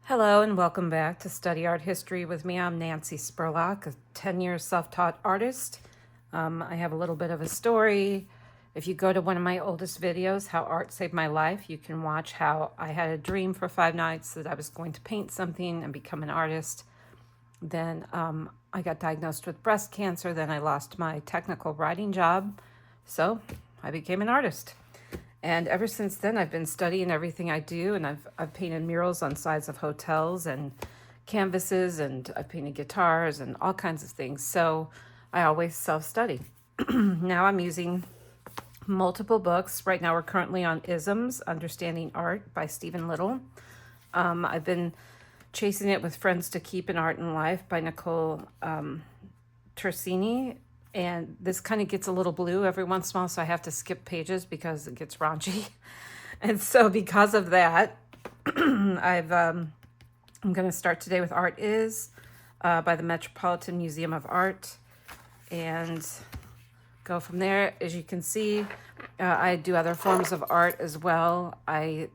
Hello and welcome back to Study Art History with me. I'm Nancy Spurlock, a 10-year self-taught artist. I have a little bit of a story. If you go to one of my oldest videos, How Art Saved My Life, you can watch how I had a dream for 5 nights that I was going to paint something and become an artist. Then I got diagnosed with breast cancer. Then I lost my technical writing job. So I became an artist. And ever since then, I've been studying everything I do, and I've painted murals on sides of hotels and canvases, and I've painted guitars and all kinds of things. So I always self-study. Now I'm using multiple books. Right now we're currently on Isms, Understanding Art by Stephen Little. I've been chasing it with Friends to Keep an Art in Life by Nicole Tersini. And this kind of gets a little blue every once in a while, so I have to skip pages because it gets raunchy. And so because of that, I'm going to start today with Art Is by the Metropolitan Museum of Art and go from there. As you can see, I do other forms of art as well. I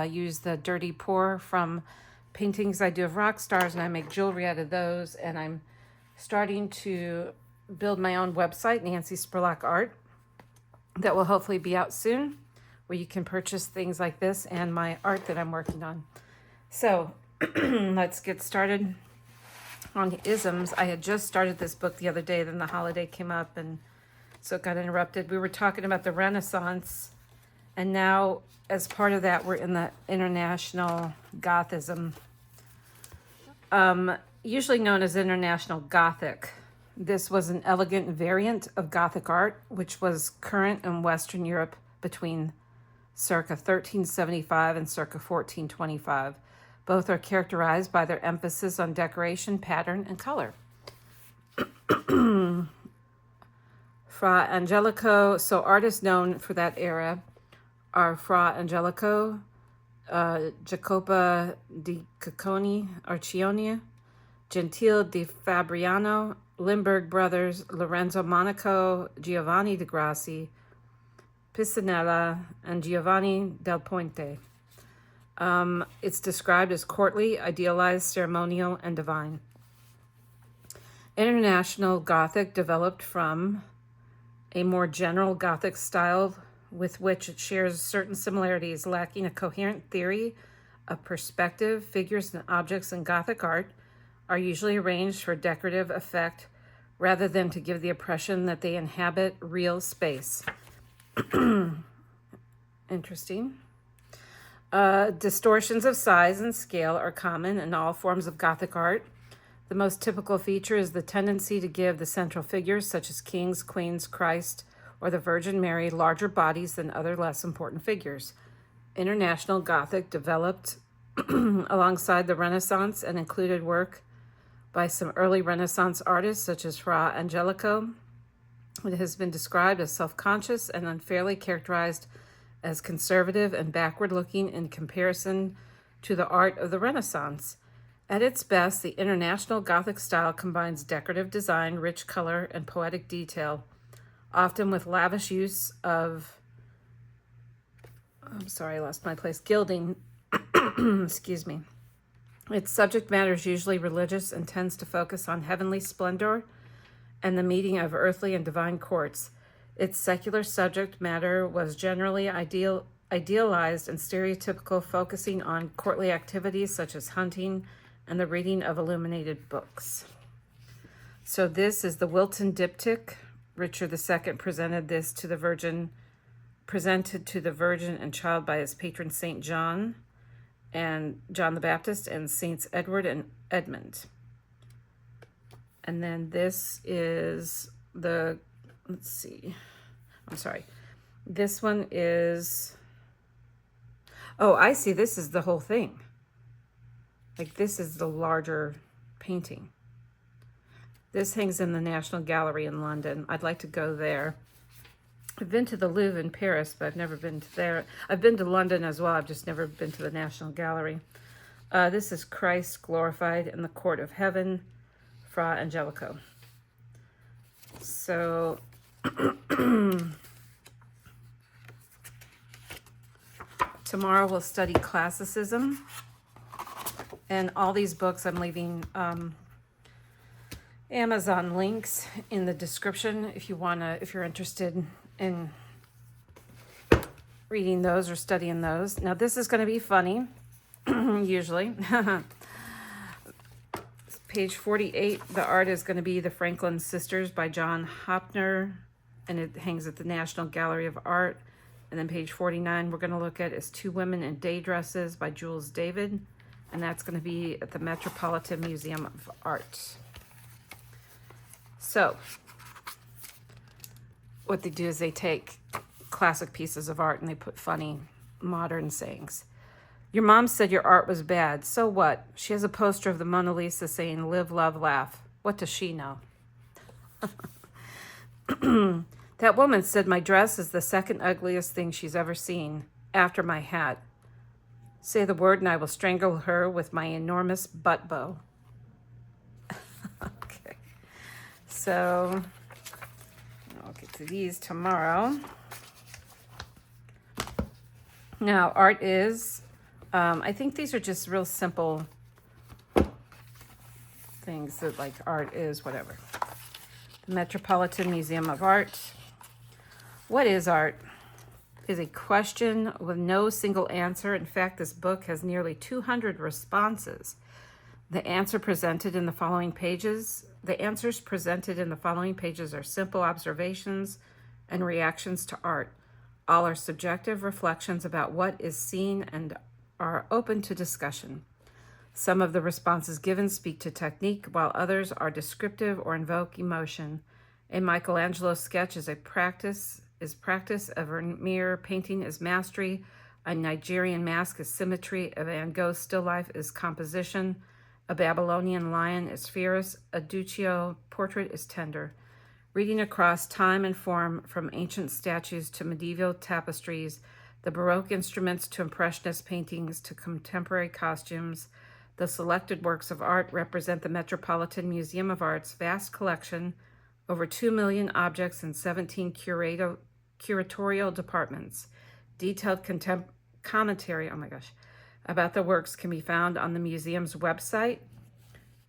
use the dirty pour from paintings I do of rock stars, and I make jewelry out of those. And I'm starting to build my own website, Nancy Spurlock Art, that will hopefully be out soon, where you can purchase things like this and my art that I'm working on. So let's get started on isms. I had just started this book the other day, then the holiday came up, and so it got interrupted. We were talking about the Renaissance, and now as part of that, we're in the International Gothism, usually known as International Gothic. This was an elegant variant of Gothic art, which was current in Western Europe between circa 1375 and circa 1425. Both are characterized by their emphasis on decoration, pattern, and color. Fra Angelico, so artists known for that era are Fra Angelico, Jacopo di Arcioni, Gentile di Fabriano, Limburg brothers, Lorenzo Monaco, Giovanni de Grassi, Pisanella, and Giovanni del Ponte. It's described as courtly, idealized, ceremonial, and divine. International Gothic developed from a more general Gothic style with which it shares certain similarities, lacking a coherent theory of perspective. Figures and objects in Gothic art are usually arranged for decorative effect rather than to give the impression that they inhabit real space. Interesting. Distortions of size and scale are common in all forms of Gothic art. The most typical feature is the tendency to give the central figures, such as kings, queens, Christ, or the Virgin Mary, larger bodies than other less important figures. International Gothic developed alongside the Renaissance and included work by some early Renaissance artists such as Fra Angelico. It has been described as self-conscious and unfairly characterized as conservative and backward-looking in comparison to the art of the Renaissance. At its best, the International Gothic style combines decorative design, rich color, and poetic detail, often with lavish use of, gilding. Excuse me. Its subject matter is usually religious and tends to focus on heavenly splendor and the meeting of earthly and divine courts. Its secular subject matter was generally idealized and stereotypical, focusing on courtly activities such as hunting and the reading of illuminated books. So this is the Wilton diptych. Richard II presented to the Virgin and Child by his patron Saint John and John the Baptist, and Saints Edward and Edmund. And then this is the, this one is, oh, I see, this is the whole thing. Like, this is the larger painting. This hangs in the National Gallery in London. I'd like to go there. I've been to the Louvre in Paris, but I've never been to there. I've been to London as well. I've just never been to the National Gallery. This is Christ glorified in the court of heaven, Fra Angelico. So tomorrow we'll study classicism. And all these books, I'm leaving Amazon links in the description if you're interested in reading those or studying those. Now this is going to be funny, usually. Page 48, the art is going to be The Franklin Sisters by John Hopner, and it hangs at the National Gallery of Art. And then page 49, we're going to look at is Two Women in Day Dresses by Jules David, and that's going to be at the Metropolitan Museum of Art. So, what they do is they take classic pieces of art and they put funny, modern sayings. Your mom said your art was bad. So what? She has a poster of the Mona Lisa saying, live, love, laugh. What does she know? That woman said my dress is the second ugliest thing she's ever seen, after my hat. Say the word and I will strangle her with my enormous butt bow. Okay. So, I'll get to these tomorrow. Now, art is, I think these are just real simple things that like art is, whatever. The Metropolitan Museum of Art. What is art? Is a question with no single answer. In fact, this book has nearly 200 responses. The answers presented in the following pages are simple observations and reactions to art. All are subjective reflections about what is seen and are open to discussion. Some of the responses given speak to technique, while others are descriptive or invoke emotion. A Michelangelo sketch is practice. A Vermeer painting is mastery. A Nigerian mask is symmetry. A Van Gogh still life is composition. A Babylonian lion is fierce. A Duccio portrait is tender. Reading across time and form, from ancient statues to medieval tapestries, the Baroque instruments to Impressionist paintings to contemporary costumes, the selected works of art represent the Metropolitan Museum of Art's vast collection, over 2 million objects in 17 curatorial departments. Detailed commentary, about the works can be found on the museum's website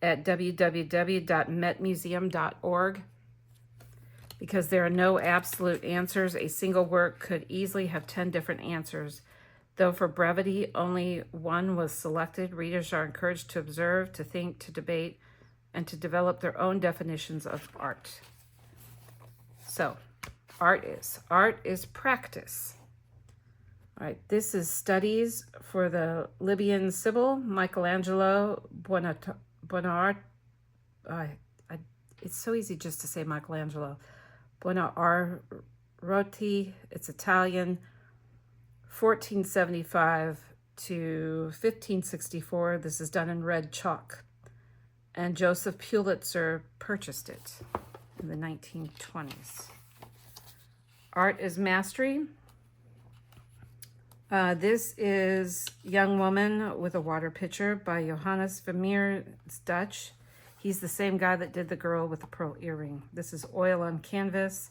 at www.metmuseum.org. Because there are no absolute answers, a single work could easily have 10 different answers. Though for brevity, only one was selected, readers are encouraged to observe, to think, to debate, and to develop their own definitions of art. So, art is practice. All right, this is studies for the Libyan Sibyl, Michelangelo Buonarroti. It's so easy just to say Michelangelo. Buonarroti, it's Italian, 1475 to 1564. This is done in red chalk. And Joseph Pulitzer purchased it in the 1920s. Art is mastery. This is Young Woman with a Water Pitcher by Johannes Vermeer. It's Dutch. He's the same guy that did The Girl with the Pearl Earring. This is oil on canvas,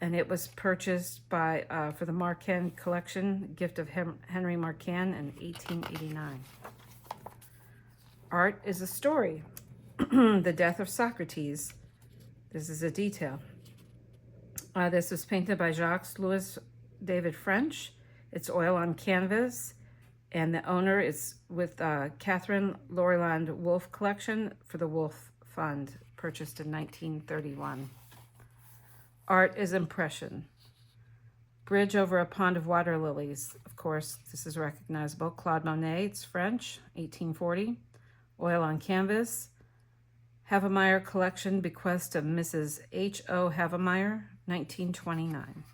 and it was purchased by for the Marquand collection, gift of Henry Marquand in 1889. Art is a story. The death of Socrates. This is a detail. This was painted by Jacques-Louis David French. It's oil on canvas, and the owner is with Catherine Loriland Wolfe Collection for the Wolfe Fund, purchased in 1931. Art is impression. Bridge over a pond of water lilies. Of course, this is recognizable. Claude Monet, it's French, 1840. Oil on canvas. Havemeyer Collection, bequest of Mrs. H.O. Havemeyer, 1929.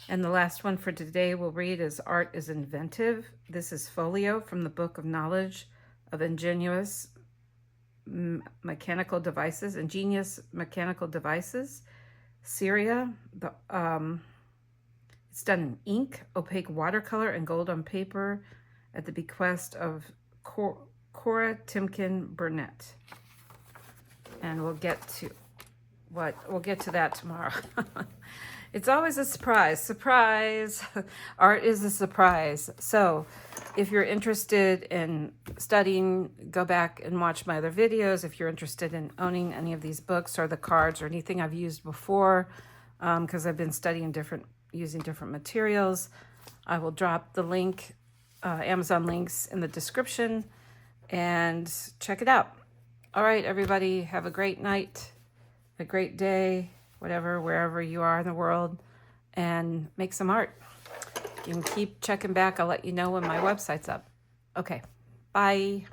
And the last one for today we'll read is Art is Inventive. This is folio from the Book of Knowledge of Ingenious Mechanical Devices, Syria. It's done in ink, opaque watercolor, and gold on paper at the bequest of Cora Timken Burnett. And we'll get to that tomorrow. It's always a surprise. Surprise! Art is a surprise. So if you're interested in studying, go back and watch my other videos. If you're interested in owning any of these books or the cards or anything I've used before, because I've been studying using different materials, I will drop the link, Amazon links in the description, and check it out. All right, everybody, have a great night, a great day, whatever, wherever you are in the world, and make some art. You can keep checking back. I'll let you know when my website's up. Okay, bye.